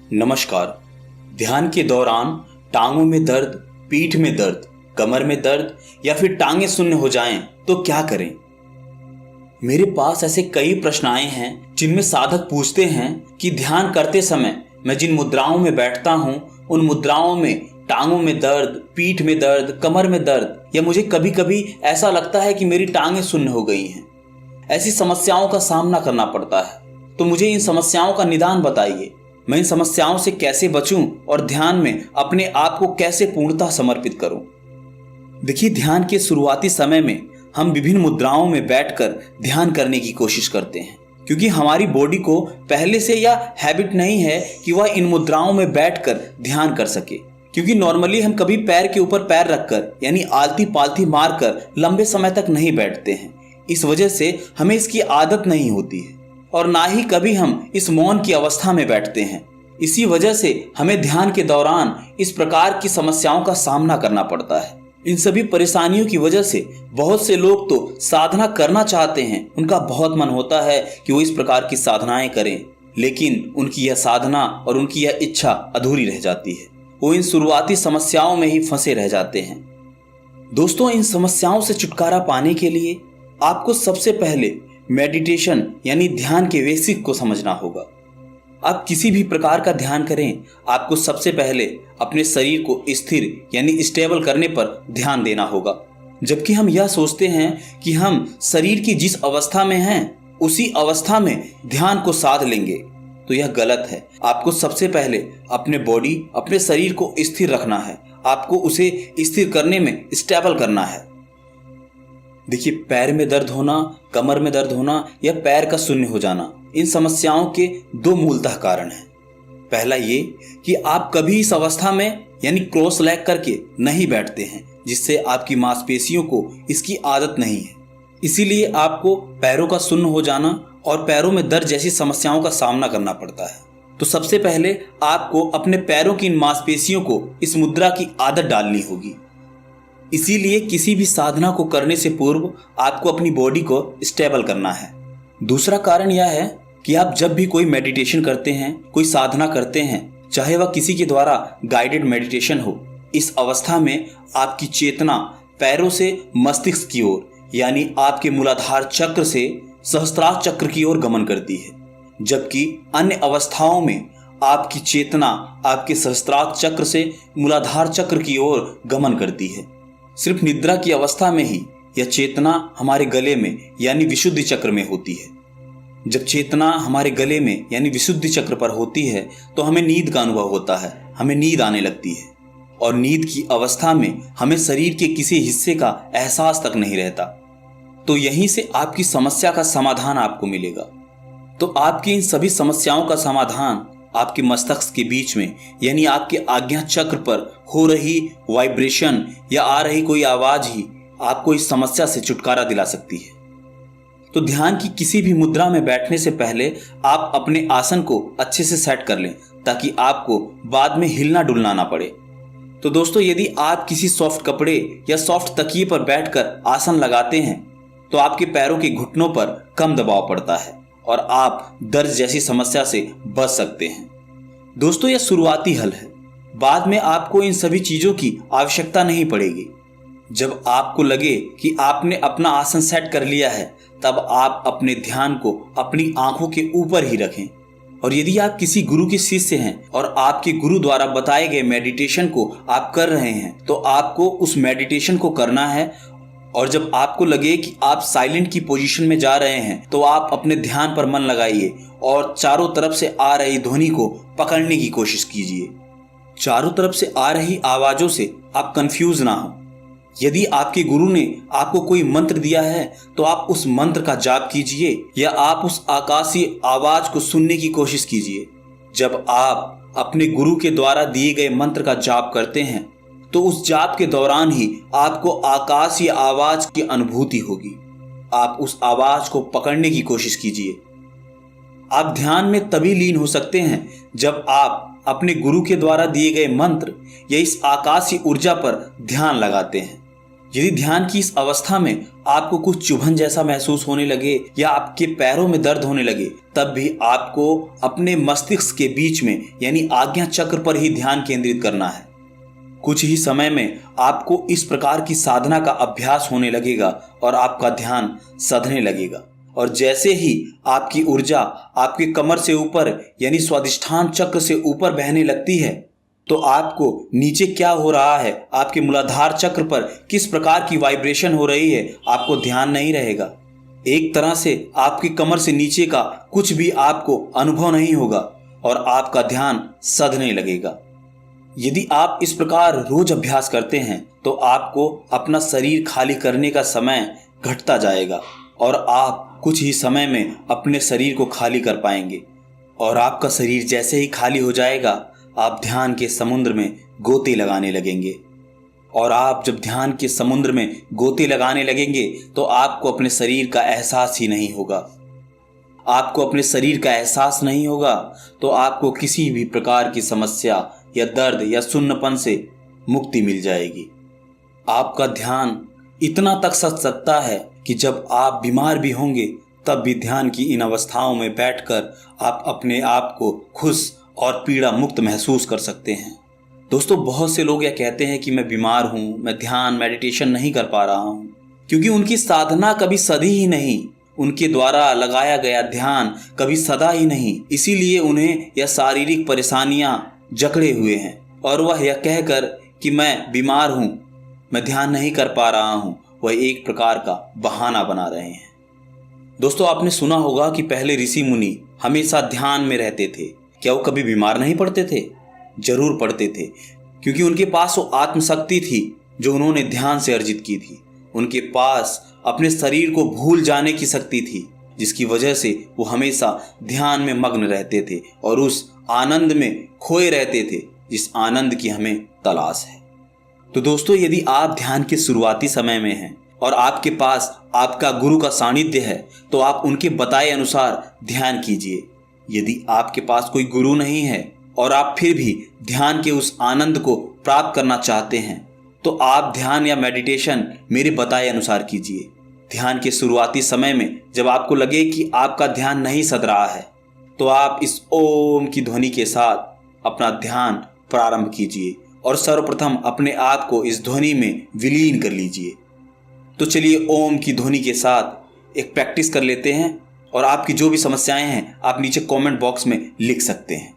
नमस्कार। ध्यान के दौरान टांगों में दर्द, पीठ में दर्द, कमर में दर्द या फिर टांगें शून्य हो जाएं तो क्या करें? मेरे पास ऐसे कई प्रश्न आए हैं जिनमें साधक पूछते हैं कि ध्यान करते समय मैं जिन मुद्राओं में बैठता हूं उन मुद्राओं में टांगों में दर्द, पीठ में दर्द, कमर में दर्द या मुझे कभी कभी ऐसा लगता है कि मेरी टांगें शून्य हो गई हैं। ऐसी समस्याओं का सामना करना पड़ता है, तो मुझे इन समस्याओं का निदान बताइए। मैं इन समस्याओं से कैसे बचूं और ध्यान में अपने आप को कैसे पूर्णतः समर्पित करूं? देखिए, ध्यान के शुरुआती समय में हम विभिन्न मुद्राओं में बैठकर ध्यान करने की कोशिश करते हैं, क्योंकि हमारी बॉडी को पहले से यह हैबिट नहीं है कि वह इन मुद्राओं में बैठकर ध्यान कर सके। क्योंकि नॉर्मली हम कभी पैर के ऊपर पैर रखकर यानी आलती पालती मारकर लंबे समय तक नहीं बैठते हैं। इस वजह से हमें इसकी आदत नहीं होती है और ना ही कभी हम इस मौन की अवस्था में बैठते हैं। इसी वजह से हमें ध्यान के दौरान इस प्रकार की समस्याओं का सामना करना पड़ता है। इन सभी परेशानियों की वजह से बहुत से लोग तो साधना करना चाहते हैं, उनका बहुत मन होता है कि वो इस प्रकार की साधनाएं करें, लेकिन उनकी यह साधना और उनकी यह इच्छा अधूरी रह जाती है। वो इन शुरुआती समस्याओं में ही फंसे रह जाते हैं। दोस्तों, इन समस्याओं से छुटकारा पाने के लिए आपको सबसे पहले मेडिटेशन यानी ध्यान के बेसिक को समझना होगा। आप किसी भी प्रकार का ध्यान करें, आपको सबसे पहले अपने शरीर को स्थिर यानी स्टेबल करने पर ध्यान देना होगा। जबकि हम यह सोचते हैं कि हम शरीर की जिस अवस्था में हैं उसी अवस्था में ध्यान को साध लेंगे, तो यह गलत है। आपको सबसे पहले अपने शरीर को स्थिर रखना है, आपको उसे स्थिर करने में स्टेबल करना है। देखिए, पैर में दर्द होना, कमर में दर्द होना या पैर का शून्य हो जाना, इन समस्याओं के दो मूलतः कारण हैं। पहला ये कि आप कभी इस अवस्था में यानी क्रॉस लेग करके नहीं बैठते हैं, जिससे आपकी मांसपेशियों को इसकी आदत नहीं है। इसीलिए आपको पैरों का शून्य हो जाना और पैरों में दर्द जैसी समस्याओं का सामना करना पड़ता है। तो सबसे पहले आपको अपने पैरों की इन मांसपेशियों को इस मुद्रा की आदत डालनी होगी। इसीलिए किसी भी साधना को करने से पूर्व आपको अपनी बॉडी को स्टेबल करना है। दूसरा कारण यह है कि आप जब भी कोई मेडिटेशन करते हैं, कोई साधना करते हैं, चाहे वह किसी के द्वारा गाइडेड मेडिटेशन हो, इस अवस्था में आपकी चेतना पैरों से मस्तिष्क की ओर यानी आपके मूलाधार चक्र से सहस्त्रार चक्र की ओर गमन करती है। जबकि अन्य अवस्थाओं में आपकी चेतना आपके सहस्त्रार चक्र से मूलाधार चक्र की ओर गमन करती है। सिर्फ निद्रा की अवस्था में ही यह चेतना हमारे गले में यानी विशुद्धि चक्र में होती है। जब चेतना हमारे गले में यानी विशुद्धि चक्र पर होती है तो हमें नींद का अनुभव होता है, हमें नींद आने लगती है और नींद की अवस्था में हमें शरीर के किसी हिस्से का एहसास तक नहीं रहता। तो यहीं से आपकी समस्या का समाधान आपको मिलेगा। तो आपकी इन सभी समस्याओं का समाधान आपके मस्तिष्क के बीच में यानी आपके आज्ञा चक्र पर हो रही वाइब्रेशन या आ रही कोई आवाज ही आपको इस समस्या से छुटकारा दिला सकती है। तो ध्यान की किसी भी मुद्रा में बैठने से पहले आप अपने आसन को अच्छे से सेट कर लें, ताकि आपको बाद में हिलना डुलना ना पड़े। तो दोस्तों, यदि आप किसी सॉफ्ट कपड़े या सॉफ्ट तकिए पर बैठकर आसन लगाते हैं तो आपके पैरों के घुटनों पर कम दबाव पड़ता है और आप दर्द जैसी समस्या से बच सकते हैं। दोस्तों, यह शुरुआती हल है, बाद में आपको इन सभी चीजों की आवश्यकता नहीं पड़ेगी। जब आपको लगे कि आपने अपना आसन सेट कर लिया है, तब आप अपने ध्यान को अपनी आंखों के ऊपर ही रखें। और यदि आप किसी गुरु के शिष्य हैं और आपके गुरु द्वारा बताए गए मेडिटेशन को आप कर रहे हैं, तो आपको उस मेडिटेशन को करना है। और जब आपको लगे कि आप साइलेंट की पोजीशन में जा रहे हैं, तो आप अपने ध्यान पर मन लगाइए और चारों तरफ से आ रही ध्वनि को पकड़ने की कोशिश कीजिए। चारों तरफ से आ रही आवाजों से आप कंफ्यूज ना हो। यदि आपके गुरु ने आपको कोई मंत्र दिया है तो आप उस मंत्र का जाप कीजिए या आप उस आकाशीय आवाज को सुनने की कोशिश कीजिए। जब आप अपने गुरु के द्वारा दिए गए मंत्र का जाप करते हैं तो उस जाप के दौरान ही आपको आकाशीय आवाज की अनुभूति होगी। आप उस आवाज को पकड़ने की कोशिश कीजिए। आप ध्यान में तभी लीन हो सकते हैं जब आप अपने गुरु के द्वारा दिए गए मंत्र या इस आकाशीय ऊर्जा पर ध्यान लगाते हैं। यदि ध्यान की इस अवस्था में आपको कुछ चुभन जैसा महसूस होने लगे या आपके पैरों में दर्द होने लगे, तब भी आपको अपने मस्तिष्क के बीच में यानी आज्ञा चक्र पर ही ध्यान केंद्रित करना है। कुछ ही समय में आपको इस प्रकार की साधना का अभ्यास होने लगेगा और आपका ध्यान सधने लगेगा। और जैसे ही आपकी ऊर्जा आपके कमर से ऊपर यानी स्वादिष्ठान चक्र से ऊपर बहने लगती है, तो आपको नीचे क्या हो रहा है, आपके मूलाधार चक्र पर किस प्रकार की वाइब्रेशन हो रही है, आपको ध्यान नहीं रहेगा। एक तरह से आपकी कमर से नीचे का कुछ भी आपको अनुभव नहीं होगा और आपका ध्यान सधने लगेगा। यदि आप इस प्रकार रोज अभ्यास करते हैं तो आपको अपना शरीर खाली करने का समय घटता जाएगा और आप कुछ ही समय में अपने शरीर को खाली कर पाएंगे। और आपका शरीर जैसे ही खाली हो जाएगा, आप ध्यान के समुद्र में गोते लगाने लगेंगे। और आप जब ध्यान के समुद्र में गोते लगाने लगेंगे तो आपको अपने शरीर का एहसास ही नहीं होगा। आपको अपने शरीर का एहसास नहीं होगा तो आपको किसी भी प्रकार की समस्या या दर्द या सुन्नपन से मुक्ति मिल जाएगी। आपका ध्यान इतना तक सध सकता है कि जब आप बीमार भी होंगे तब भी ध्यान की इन अवस्थाओं में बैठकर आप अपने आप को खुश और पीड़ा मुक्त महसूस कर सकते हैं। दोस्तों, बहुत से लोग यह कहते हैं कि मैं बीमार हूँ, मैं ध्यान मेडिटेशन नहीं कर पा रहा हूँ, क्योंकि उनकी साधना कभी सधी ही नहीं, उनके द्वारा लगाया गया ध्यान कभी सदा ही नहीं। इसीलिए उन्हें यह शारीरिक परेशानियां जकड़े हुए हैं और वह यह कहकर कि मैं बीमार हूँ, मैं ध्यान नहीं कर पा रहा हूँ, वह एक प्रकार का बहाना बना रहे हैं। दोस्तों, आपने सुना होगा कि पहले ऋषि मुनि हमेशा ध्यान में रहते थे। क्या वो कभी बीमार नहीं पड़ते थे? जरूर पड़ते थे, क्योंकि उनके पास वो आत्मशक्ति थी जो उन्होंने ध्यान से अर्जित की थी। उनके पास अपने शरीर को भूल जाने की शक्ति थी, जिसकी वजह से वो हमेशा ध्यान में मग्न रहते थे और उस आनंद में खोए रहते थे जिस आनंद की हमें तलाश है। तो दोस्तों, यदि आप ध्यान के शुरुआती समय में हैं और आपके पास आपका गुरु का सानिध्य है तो आप उनके बताए अनुसार ध्यान कीजिए। यदि आपके पास कोई गुरु नहीं है और आप फिर भी ध्यान के उस आनंद को प्राप्त करना चाहते हैं तो आप ध्यान या मेडिटेशन मेरे बताए अनुसार कीजिए। ध्यान के शुरुआती समय में जब आपको लगे कि आपका ध्यान नहीं सध रहा है तो आप इस ओम की ध्वनि के साथ अपना ध्यान प्रारंभ कीजिए और सर्वप्रथम अपने आप को इस ध्वनि में विलीन कर लीजिए। तो चलिए ओम की ध्वनि के साथ एक प्रैक्टिस कर लेते हैं और आपकी जो भी समस्याएं हैं आप नीचे कमेंट बॉक्स में लिख सकते हैं।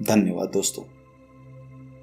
धन्यवाद दोस्तों।